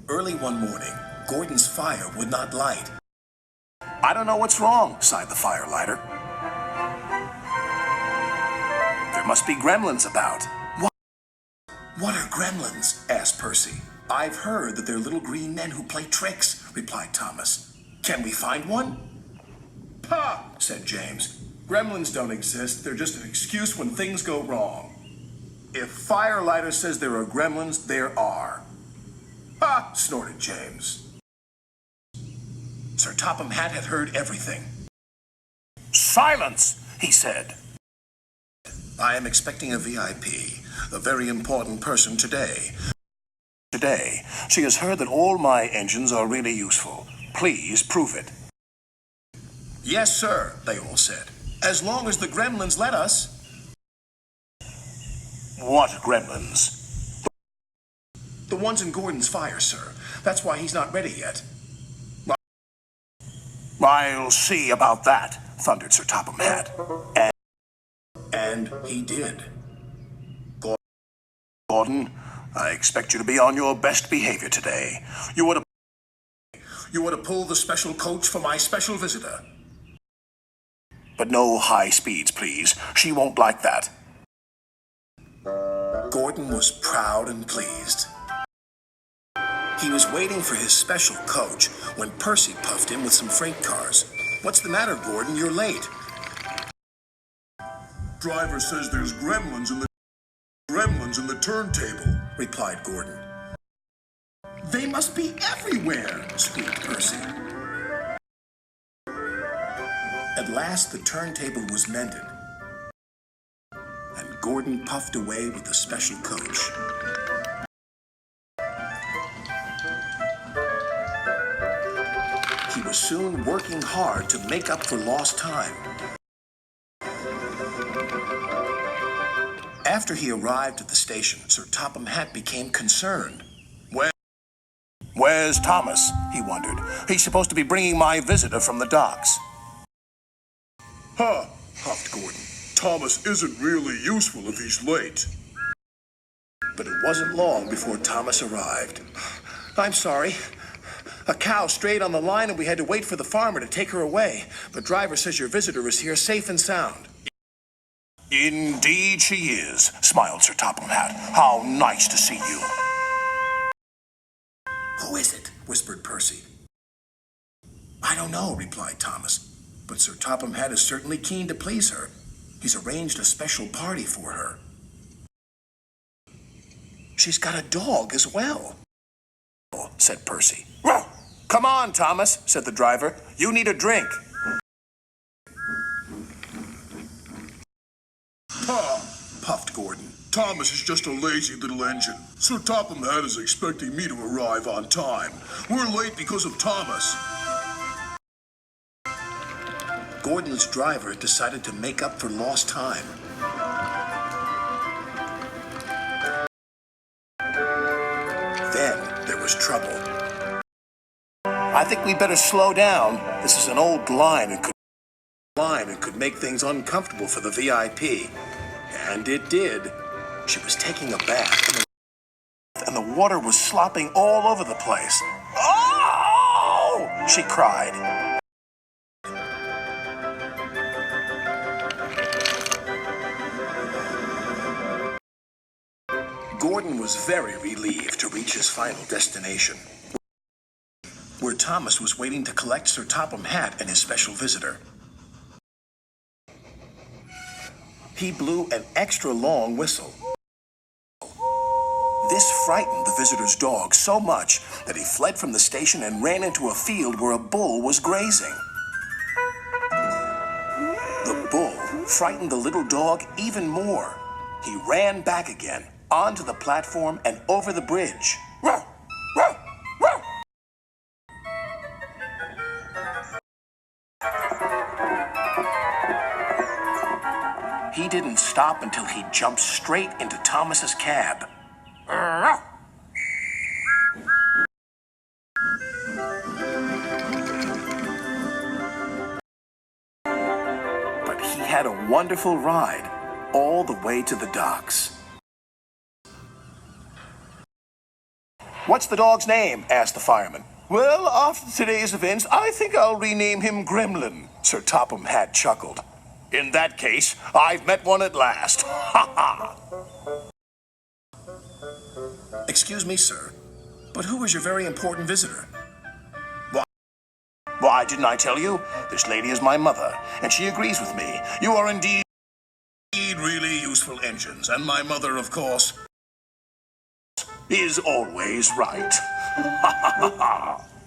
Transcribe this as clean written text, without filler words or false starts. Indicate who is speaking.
Speaker 1: Early one morning, Gordon's fire would not light.
Speaker 2: I don't know what's wrong, sighed the firelighter. There must be gremlins about.
Speaker 1: What are gremlins? Asked Percy. I've heard that they're little green men who play tricks, replied Thomas. Can we find one? Pah, said James. Gremlins don't exist. They're just an excuse when things go wrong. If Firelighter says there are gremlins, there are. Ha, snorted James. Sir Topham Hatt had heard everything.
Speaker 2: Silence, he said.
Speaker 1: I am expecting a VIP, a very important person today.
Speaker 2: Today, she has heard that all my engines are really useful. Please prove it.
Speaker 1: Yes, sir, they all said. As long as the gremlins let us.
Speaker 2: What gremlins?
Speaker 1: The ones in Gordon's fire, sir. That's why he's not ready yet.
Speaker 2: I'll see about that, thundered Sir Topham Hatt.
Speaker 1: And he did.
Speaker 2: Gordon, I expect you to be on your best behavior today. You are
Speaker 1: to pull the special coach for my special visitor.
Speaker 2: But no high speeds, please. She won't like that.
Speaker 1: Gordon was proud and pleased. He was waiting for his special coach when Percy puffed in with some freight cars. What's the matter, Gordon? You're late.
Speaker 3: Driver says there's gremlins in the turntable,
Speaker 1: replied Gordon. They must be everywhere, squeaked Percy. At last the turntable was mended, and Gordon puffed away with the special coach. He was soon working hard to make up for lost time. After he arrived at the station, Sir Topham Hatt became concerned.
Speaker 2: Where's Thomas? He wondered. He's supposed to be bringing my visitor from the docks.
Speaker 3: Huh, huffed Gordon. Thomas isn't really useful if he's late.
Speaker 1: But it wasn't long before Thomas arrived. I'm sorry. A cow strayed on the line and we had to wait for the farmer to take her away. The driver says your visitor is here safe and sound.
Speaker 2: Indeed she is, smiled Sir Topham Hatt. How nice to see you.
Speaker 1: Who is it? Whispered Percy. I don't know, replied Thomas. But Sir Topham Hatt is certainly keen to please her. He's arranged a special party for her. She's got a dog as well, said Percy.
Speaker 2: Come on, Thomas, said the driver. You need a drink.
Speaker 1: Puffed Gordon.
Speaker 3: Thomas is just a lazy little engine. Sir Topham Hatt is expecting me to arrive on time. We're late because of Thomas.
Speaker 1: Gordon's driver decided to make up for lost time. Then there was trouble.
Speaker 2: I think we better slow down. This is an old line and
Speaker 1: could make things uncomfortable for the VIP. And it did. She was taking a bath,
Speaker 2: and the water was slopping all over the place. Oh! She cried.
Speaker 1: Gordon was very relieved to reach his final destination, where Thomas was waiting to collect Sir Topham Hatt and his special visitor. He blew an extra long whistle. This frightened the visitor's dog so much that he fled from the station and ran into a field where a bull was grazing. The bull frightened the little dog even more. He ran back again, onto the platform and over the bridge. He didn't stop until he jumped straight into Thomas's cab. But he had a wonderful ride all the way to the docks.
Speaker 2: What's the dog's name? Asked the fireman. Well, after today's events, I think I'll rename him Gremlin. Sir Topham Hatt chuckled. In that case, I've met one at last. Ha ha!
Speaker 1: Excuse me, sir, but who is your very important visitor?
Speaker 2: Why, didn't I tell you? This lady is my mother, and she agrees with me. You are indeed
Speaker 3: Really useful engines, and my mother, of course.
Speaker 2: is always right. Ha ha ha ha!